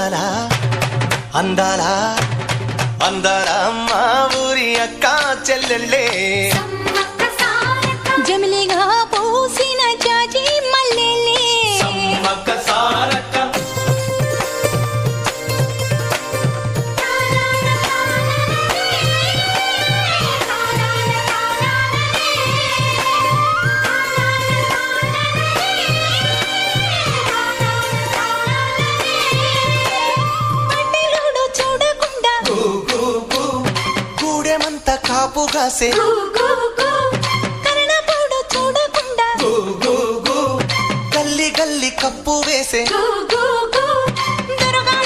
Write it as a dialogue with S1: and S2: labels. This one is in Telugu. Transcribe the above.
S1: అందాల అందాల అందాల మా ఊరి అక్క చెల్లెళ్ళే
S2: జమిలిగా పూసిన జాజి మల్లెలే
S1: సమ్మక్క సారక్క
S2: పట్టెలోడు చూడకుండా
S1: గూడెమంతా కాపు కాసే
S2: కరణపోడు చూడకుండా
S1: గల్లి గల్లి కప్పు వేసే